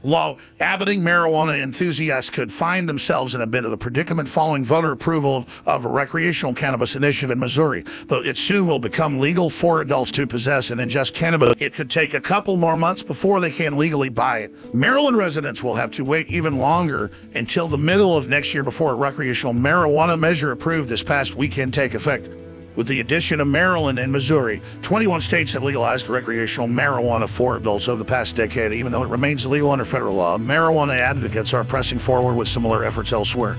law. Abboting marijuana enthusiasts could find themselves in a bit of a predicament following voter approval of a recreational cannabis initiative in Missouri. Though it soon will become legal for adults to possess and ingest cannabis, it could take a couple more months before they can legally buy it. Maryland residents will have to wait even longer until the middle of next year before a recreational marijuana measure approved this past weekend take effect. With the addition of Maryland and Missouri, 21 states have legalized recreational marijuana for adults over the past decade. Even though it remains illegal under federal law, marijuana advocates are pressing forward with similar efforts elsewhere.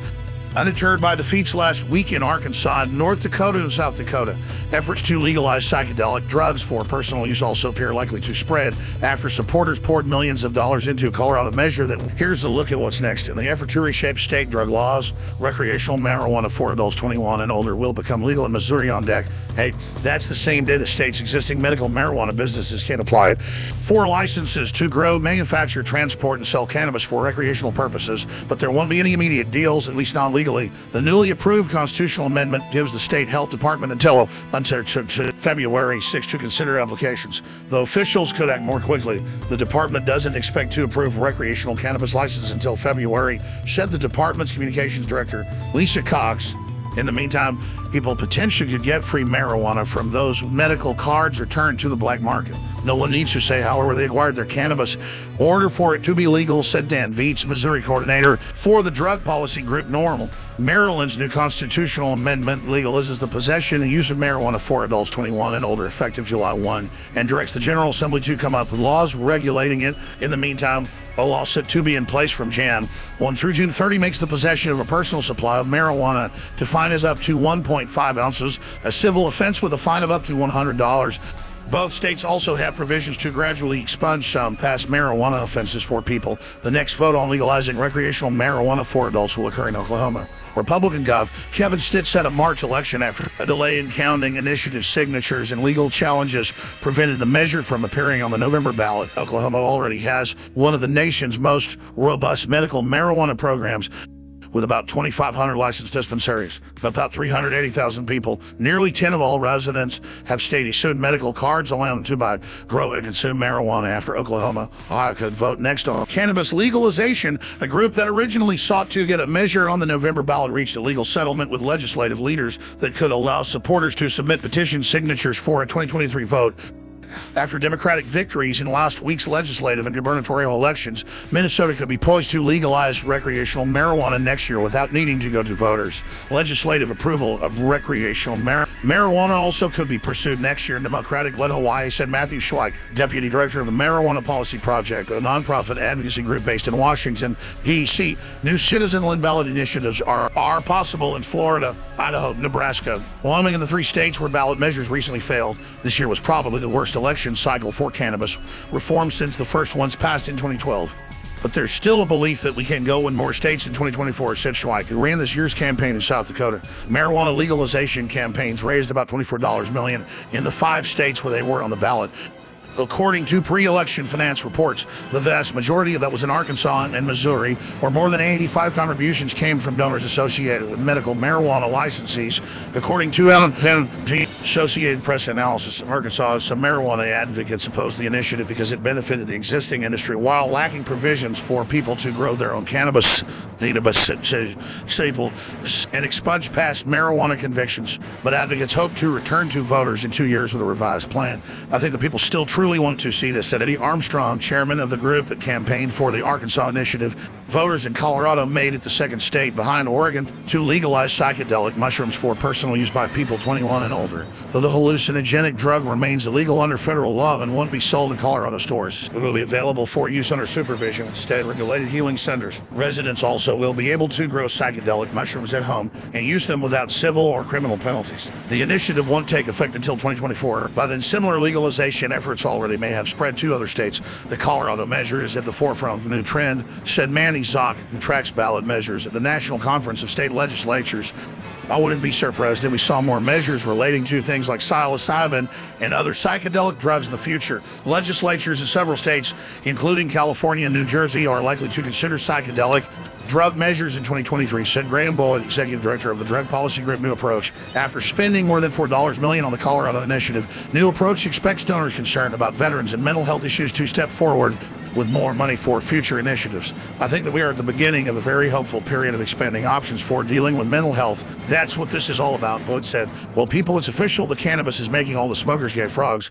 Undeterred by defeats last week in Arkansas, North Dakota, and South Dakota, efforts to legalize psychedelic drugs for personal use also appear likely to spread after supporters poured millions of dollars into a Colorado measure that. Here's a look at what's next. In the effort to reshape state drug laws, recreational marijuana for adults 21 and older will become legal in Missouri on deck. Hey, that's the same day the state's existing medical marijuana businesses can apply it for licenses to grow, manufacture, transport, and sell cannabis for recreational purposes, but there won't be any immediate deals, at least not legally. The newly approved constitutional amendment gives the state health department until February 6 to consider applications. Though officials could act more quickly, the department doesn't expect to approve recreational cannabis license until February, said the department's communications director, Lisa Cox. In the meantime, people potentially could get free marijuana from those medical cards returned to the black market. No one needs to say, however, they acquired their cannabis. Order for it to be legal, said Dan Veets, Missouri coordinator for the drug policy group NORML. Maryland's new constitutional amendment legalizes the possession and use of marijuana for adults 21 and older effective July 1 and directs the General Assembly to come up with laws regulating it. In the meantime, a law set to be in place from Jan 1 through June 30 makes the possession of a personal supply of marijuana defined as up to 1.5 ounces a civil offense with a fine of up to $100. Both states also have provisions to gradually expunge some past marijuana offenses for people. The next vote on legalizing recreational marijuana for adults will occur in Oklahoma. Republican Gov. Kevin Stitt said a March election after a delay in counting initiative signatures and legal challenges prevented the measure from appearing on the November ballot. Oklahoma already has one of the nation's most robust medical marijuana programs, with about 2,500 licensed dispensaries, about 380,000 people. Nearly 10 of all residents have state-issued medical cards allowing them to buy, grow, and consume marijuana after Oklahoma. Ohio could vote next on cannabis legalization. A group that originally sought to get a measure on the November ballot reached a legal settlement with legislative leaders that could allow supporters to submit petition signatures for a 2023 vote. After Democratic victories in last week's legislative and gubernatorial elections, Minnesota could be poised to legalize recreational marijuana next year without needing to go to voters. Legislative approval of recreational marijuana also could be pursued next year in Democratic-led Hawaii, said Matthew Schweik, deputy director of the Marijuana Policy Project, a nonprofit advocacy group based in Washington, D.C. New citizen-led ballot initiatives are possible in Florida, Idaho, Nebraska, Wyoming, and the 3 states where ballot measures recently failed. This year was probably the worst election cycle for cannabis reform since the first ones passed in 2012. But there's still a belief that we can go in more states in 2024, said Schweik, who ran this year's campaign in South Dakota. Marijuana legalization campaigns raised about $24 million in the 5 states where they were on the ballot. According to pre-election finance reports, the vast majority of that was in Arkansas and Missouri, where more than 85 contributions came from donors associated with medical marijuana licensees. According to Associated Press analysis, in Arkansas, some marijuana advocates opposed the initiative because it benefited the existing industry while lacking provisions for people to grow their own cannabis staple and expunge past marijuana convictions. But advocates hope to return to voters in 2 years with a revised plan. I think the people still truly want to see this, said Eddie Armstrong, chairman of the group that campaigned for the Arkansas initiative. Voters in Colorado made it the second state behind Oregon to legalize psychedelic mushrooms for personal use by people 21 and older. Though the hallucinogenic drug remains illegal under federal law and won't be sold in Colorado stores, it will be available for use under supervision at state-regulated healing centers. Residents also will be able to grow psychedelic mushrooms at home and use them without civil or criminal penalties. The initiative won't take effect until 2024. By then, similar legalization efforts already may have spread to other states. The Colorado measure is at the forefront of a new trend, said Manny Zock, who tracks ballot measures at the National Conference of State Legislatures. I wouldn't be surprised if we saw more measures relating to things like psilocybin and other psychedelic drugs in the future. Legislatures in several states, including California and New Jersey, are likely to consider psychedelic drug measures in 2023, said Graham Boyd, executive director of the drug policy group New Approach. After spending more than $4 million on the Colorado initiative, New Approach expects donors concerned about veterans and mental health issues to step forward with more money for future initiatives. I think that we are at the beginning of a very hopeful period of expanding options for dealing with mental health. That's what this is all about, Bud said. Well, people, it's official. The cannabis is making all the smokers gay frogs.